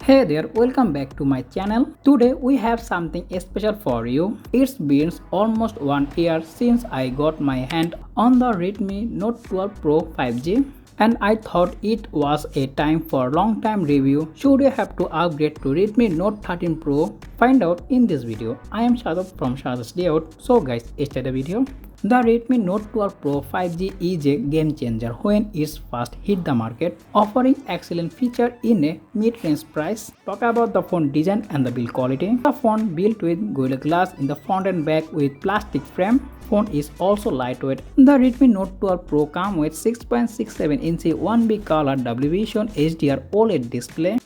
Hey there, welcome back to my channel. Today we have something special for you. It's been almost 1 year since I got my hand on the Redmi Note 12 Pro 5G and I thought it was a time for long time review. Should you have to upgrade to Redmi Note 13 Pro? Find out in this video. I am SHADAT from SHADAT'S DAYOUT. So guys, start the video. The Redmi Note 12 Pro 5G is a game changer when it first hit the market, offering excellent features in a mid-range price. Talk about the phone design and the build quality. The phone built with Gorilla Glass in the front and back with plastic frame. Phone is also lightweight. The Redmi Note 12 Pro comes with 6.67-inch 1B color W-Vision HDR OLED display,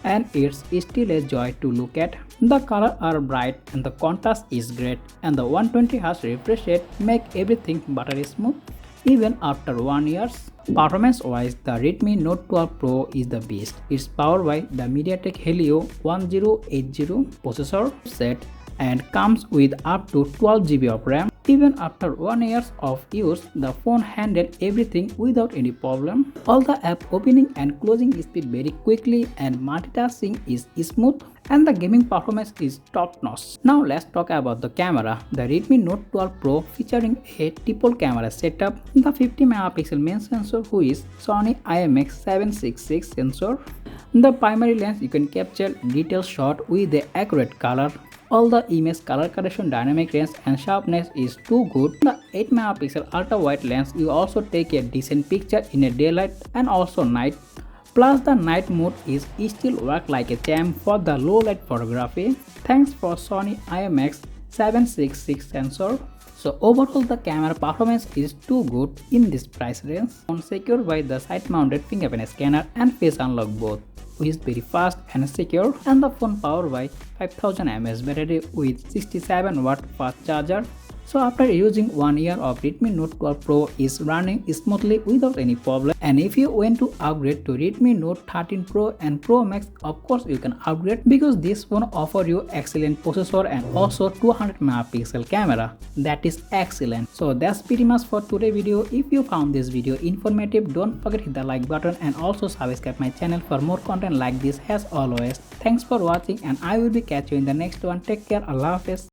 and it's still a joy to look at. The colors are bright and the contrast is great, and the 120Hz refresh rate make everything buttery smooth even after 1 year. Performance wise, the Redmi Note 12 Pro is the best. It's powered by the MediaTek Helio 1080 processor set and comes with up to 12GB of RAM. Even after 1 year of use, the phone handled everything without any problem. All the app opening and closing speed very quickly, and multitasking is smooth, and the gaming performance is top notch. Now let's talk about the camera. The Redmi Note 12 Pro featuring a triple camera setup. The 50MP main sensor, who is Sony IMX766 sensor. The primary lens, you can capture detailed shot with the accurate color. All the image color correction, dynamic range and sharpness is too good. The 8MP ultra wide lens, you also take a decent picture in a daylight and also night. Plus the night mode is still work like a champ for the low light photography thanks for Sony IMX766 sensor. So overall the camera performance is too good in this price range. Phone secured by the side mounted fingerprint scanner and face unlock both, which is very fast and secure, and the phone powered by 5000 mAh battery with 67W fast charger. So after using 1 year of Redmi Note 12 Pro is running smoothly without any problem. And if you want to upgrade to Redmi Note 13 Pro and Pro Max, of course you can upgrade because this phone offers you excellent processor and also 200MP camera. That is excellent. So that's pretty much for today's video. If you found this video informative, don't forget to hit the like button and also subscribe my channel for more content like this as always. Thanks for watching and I will be catch you in the next one. Take care. Allah Hafiz.